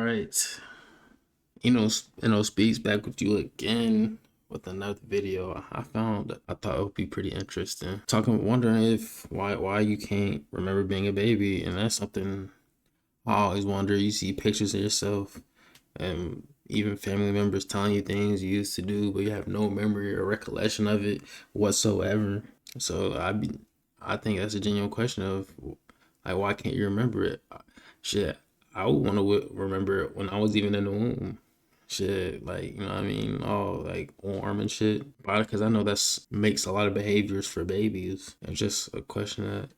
right. Speaks back with you again with another video I found that I thought it would be pretty interesting. Wondering if why you can't remember being a baby, and that's something I always wonder. You see pictures of yourself, and even family members telling you things you used to do, but you have no memory or recollection of it whatsoever. So I think that's a genuine question of like, why can't you remember it? Shit, I would want to remember it when I was even in the womb. Shit, like, you know what I mean? All like warm and shit. Because I know that's makes a lot of behaviors for babies. It's just a question that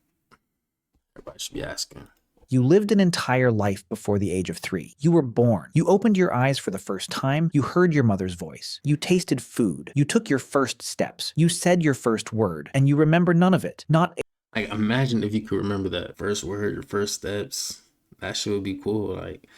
everybody should be asking. You lived an entire life before the age of 3. You were born. You opened your eyes for the first time. You heard your mother's voice. You tasted food. You took your first steps. You said your first word, and you remember none of it. Not Like, imagine if you could remember that first word, your first steps. That shit would be cool. Like,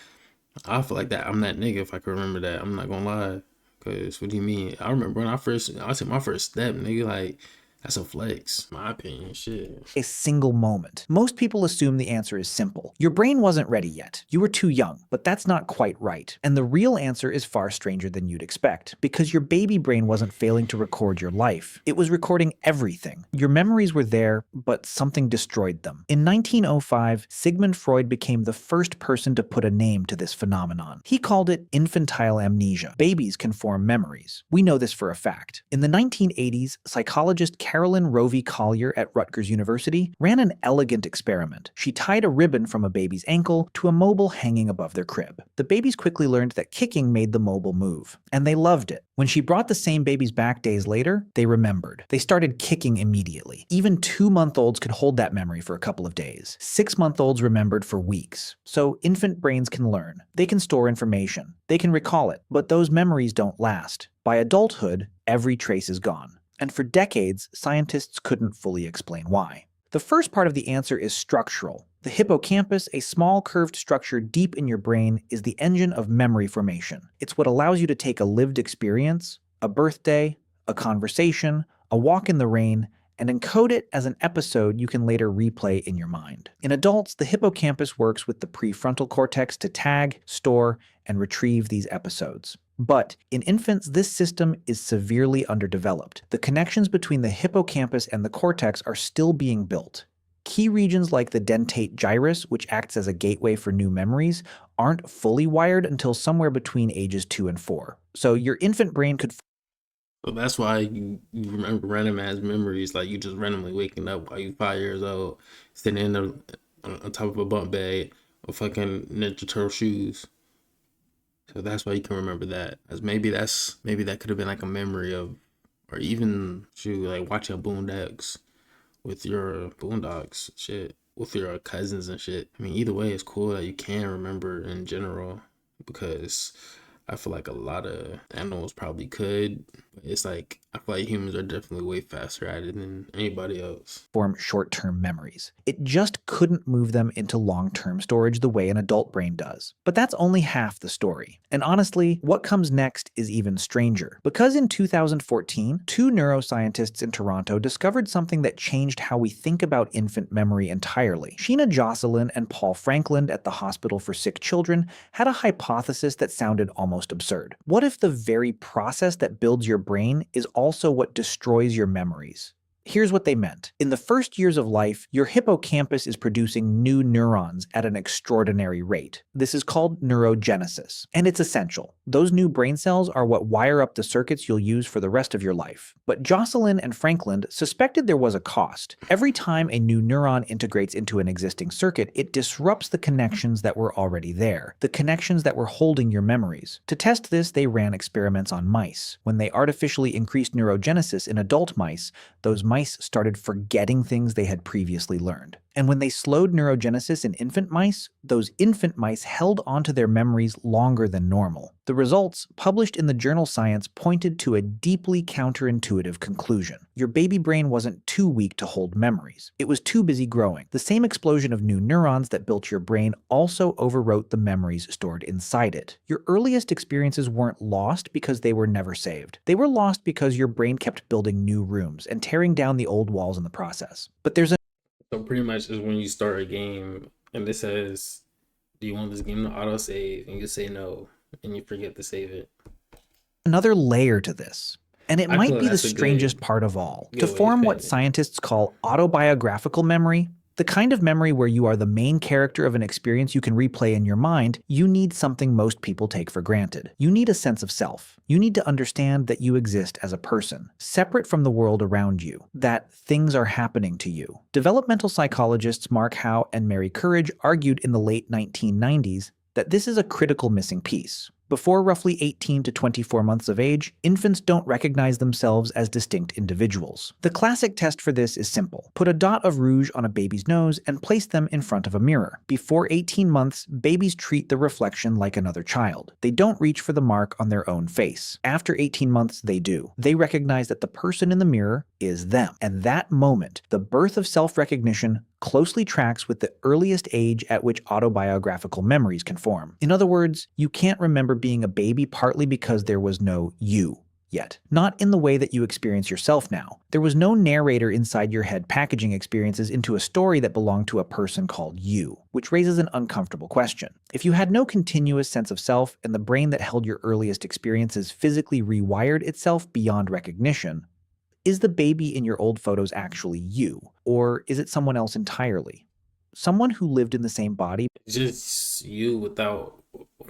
I feel like that. I'm that nigga if I could remember that. I'm not gonna lie. Cause what do you mean? I remember when I took my first step, nigga. Like, that's a flex, my opinion. Shit. a single moment. Most people assume the answer is simple. Your brain wasn't ready yet. You were too young, but that's not quite right. And the real answer is far stranger than you'd expect, because your baby brain wasn't failing to record your life. It was recording everything. Your memories were there, but something destroyed them. In 1905, Sigmund Freud became the first person to put a name to this phenomenon. He called it infantile amnesia. Babies can form memories. We know this for a fact. In the 1980s, psychologist Carolyn Rovey Collier at Rutgers University ran an elegant experiment. She tied a ribbon from a baby's ankle to a mobile hanging above their crib. The babies quickly learned that kicking made the mobile move, and they loved it. When she brought the same babies back days later, they remembered. They started kicking immediately. Even 2-month-olds could hold that memory for a couple of days. 6-month-olds remembered for weeks. So infant brains can learn. They can store information. They can recall it, but those memories don't last. By adulthood, every trace is gone. And for decades, scientists couldn't fully explain why. The first part of the answer is structural. The hippocampus, a small curved structure deep in your brain, is the engine of memory formation. It's what allows you to take a lived experience, a birthday, a conversation, a walk in the rain, and encode it as an episode you can later replay in your mind. In adults, the hippocampus works with the prefrontal cortex to tag, store, and retrieve these episodes. But in infants, this system is severely underdeveloped. The connections between the hippocampus and the cortex are still being built. Key regions like the dentate gyrus, which acts as a gateway for new memories, aren't fully wired until somewhere between ages 2 and 4. So your infant brain could So that's why you remember random ass memories, like you just randomly waking up while you 5 years old, sitting on top of a bunk bed with fucking Ninja Turtle shoes. So that's why you can remember that. As maybe that could have been like a memory of, or even shoot, like watching Boondocks with your Boondocks shit with your cousins and shit. I mean, either way, it's cool that you can remember in general, because I feel like a lot of animals probably could. But it's like I feel like humans are definitely way faster at it than anybody else. form short-term memories. It just couldn't move them into long-term storage the way an adult brain does. But that's only half the story. And honestly, what comes next is even stranger. Because in 2014, 2 neuroscientists in Toronto discovered something that changed how we think about infant memory entirely. Sheena Jocelyn and Paul Franklin at the Hospital for Sick Children had a hypothesis that sounded almost absurd. What if the very process that builds your brain is also what destroys your memories? Here's what they meant. In the first years of life, your hippocampus is producing new neurons at an extraordinary rate. This is called neurogenesis, and it's essential. Those new brain cells are what wire up the circuits you'll use for the rest of your life. But Jocelyn and Franklin suspected there was a cost. Every time a new neuron integrates into an existing circuit, it disrupts the connections that were already there, the connections that were holding your memories. To test this, they ran experiments on mice. When they artificially increased neurogenesis in adult mice, those mice started forgetting things they had previously learned. And when they slowed neurogenesis in infant mice, those infant mice held onto their memories longer than normal. The results, published in the journal Science, pointed to a deeply counterintuitive conclusion. Your baby brain wasn't too weak to hold memories. It was too busy growing. The same explosion of new neurons that built your brain also overwrote the memories stored inside it. Your earliest experiences weren't lost because they were never saved. They were lost because your brain kept building new rooms and tearing down the old walls in the process. But there's a So pretty much is when you start a game and it says Do you want this game to auto save? And you say no, and you forget to save it. Another layer to this, and it I feel might like be the that's a strangest part of all. To good way to form what put it. scientists call autobiographical memory, the kind of memory where you are the main character of an experience you can replay in your mind, you need something most people take for granted. You need a sense of self. You need to understand that you exist as a person, separate from the world around you, that things are happening to you. Developmental psychologists Mark Howe and Mary Courage argued in the late 1990s that this is a critical missing piece. Before roughly 18 to 24 months of age, infants don't recognize themselves as distinct individuals. The classic test for this is simple. Put a dot of rouge on a baby's nose and place them in front of a mirror. Before 18 months, babies treat the reflection like another child. They don't reach for the mark on their own face. After 18 months, they do. They recognize that the person in the mirror is them. And that moment, the birth of self-recognition, closely tracks with the earliest age at which autobiographical memories can form. In other words, you can't remember being a baby partly because there was no you yet. Not in the way that you experience yourself now. There was no narrator inside your head packaging experiences into a story that belonged to a person called you, which raises an uncomfortable question. If you had no continuous sense of self and the brain that held your earliest experiences physically rewired itself beyond recognition, is the baby in your old photos actually you, or is it someone else entirely? Someone who lived in the same body? Just you without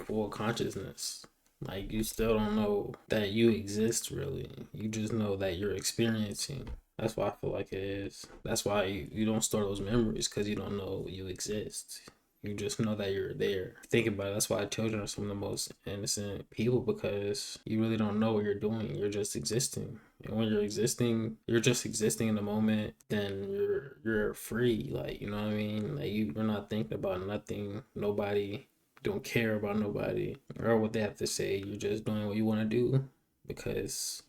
full consciousness. Like, you still don't know that you exist, really. You just know that you're experiencing. That's why I feel like it is. That's why you don't store those memories, because you don't know you exist. You just know that you're there. Think about it. That's why children are some of the most innocent people, because you really don't know what you're doing. You're just existing. And when you're existing, you're just existing in the moment, then you're free. Like, you know what I mean? Like, you're not thinking about nothing, nobody. Don't care about nobody or what they have to say. You're just doing what you want to do because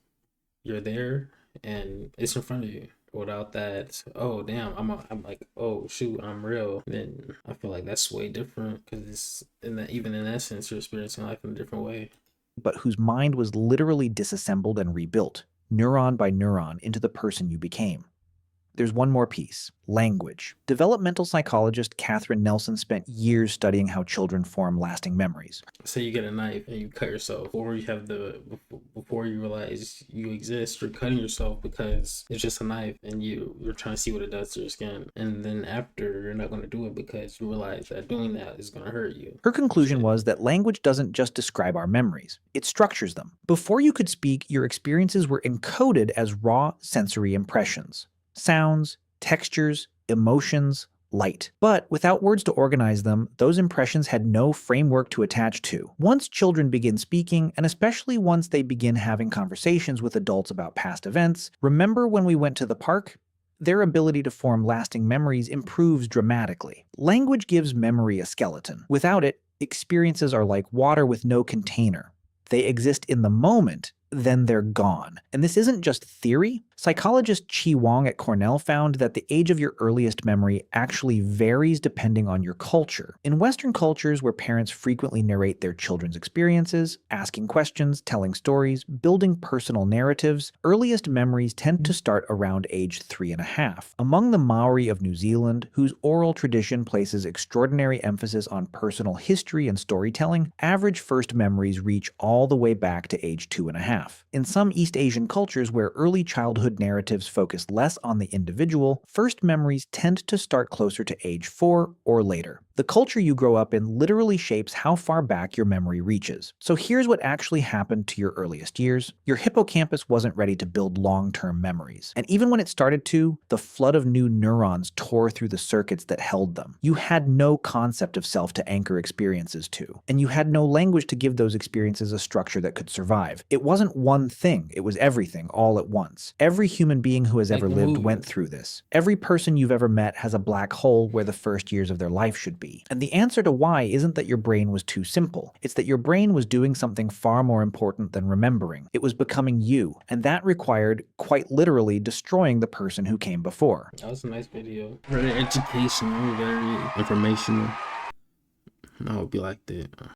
you're there and it's in front of you. Without that, oh damn, I'm like, oh shoot, I'm real. Then I feel like that's way different, because it's in that, even in essence, you're experiencing life in a different way. But whose mind was literally disassembled and rebuilt, neuron by neuron, into the person you became. There's one more piece. Language. Developmental psychologist Catherine Nelson spent years studying how children form lasting memories. Say you get a knife and you cut yourself, or you have before you realize you exist, you're cutting yourself because it's just a knife and you're trying to see what it does to your skin. And then after, you're not going to do it because you realize that doing that is going to hurt you. Her conclusion was that language doesn't just describe our memories, it structures them. Before you could speak, your experiences were encoded as raw sensory impressions. Sounds, textures, emotions, light. But without words to organize them, those impressions had no framework to attach to. Once children begin speaking, and especially once they begin having conversations with adults about past events, remember when we went to the park? Their ability to form lasting memories improves dramatically. Language gives memory a skeleton. Without it, experiences are like water with no container. They exist in the moment, then they're gone. And this isn't just theory. Psychologist Chi Wong at Cornell found that the age of your earliest memory actually varies depending on your culture. In Western cultures where parents frequently narrate their children's experiences, asking questions, telling stories, building personal narratives, earliest memories tend to start around age 3.5. Among the Maori of New Zealand, whose oral tradition places extraordinary emphasis on personal history and storytelling, average first memories reach all the way back to age 2.5. In some East Asian cultures where early childhood narratives focus less on the individual, first memories tend to start closer to age 4 or later. The culture you grow up in literally shapes how far back your memory reaches. So here's what actually happened to your earliest years. Your hippocampus wasn't ready to build long-term memories. And even when it started to, the flood of new neurons tore through the circuits that held them. You had no concept of self to anchor experiences to. And you had no language to give those experiences a structure that could survive. It wasn't one thing, it was everything all at once. Every human being who has ever lived went through this. Every person you've ever met has a black hole where the first years of their life should be. And the answer to why isn't that your brain was too simple. It's that your brain was doing something far more important than remembering. It was becoming you, and that required, quite literally, destroying the person who came before. That was a nice video. Very educational, very informational. I would be like that.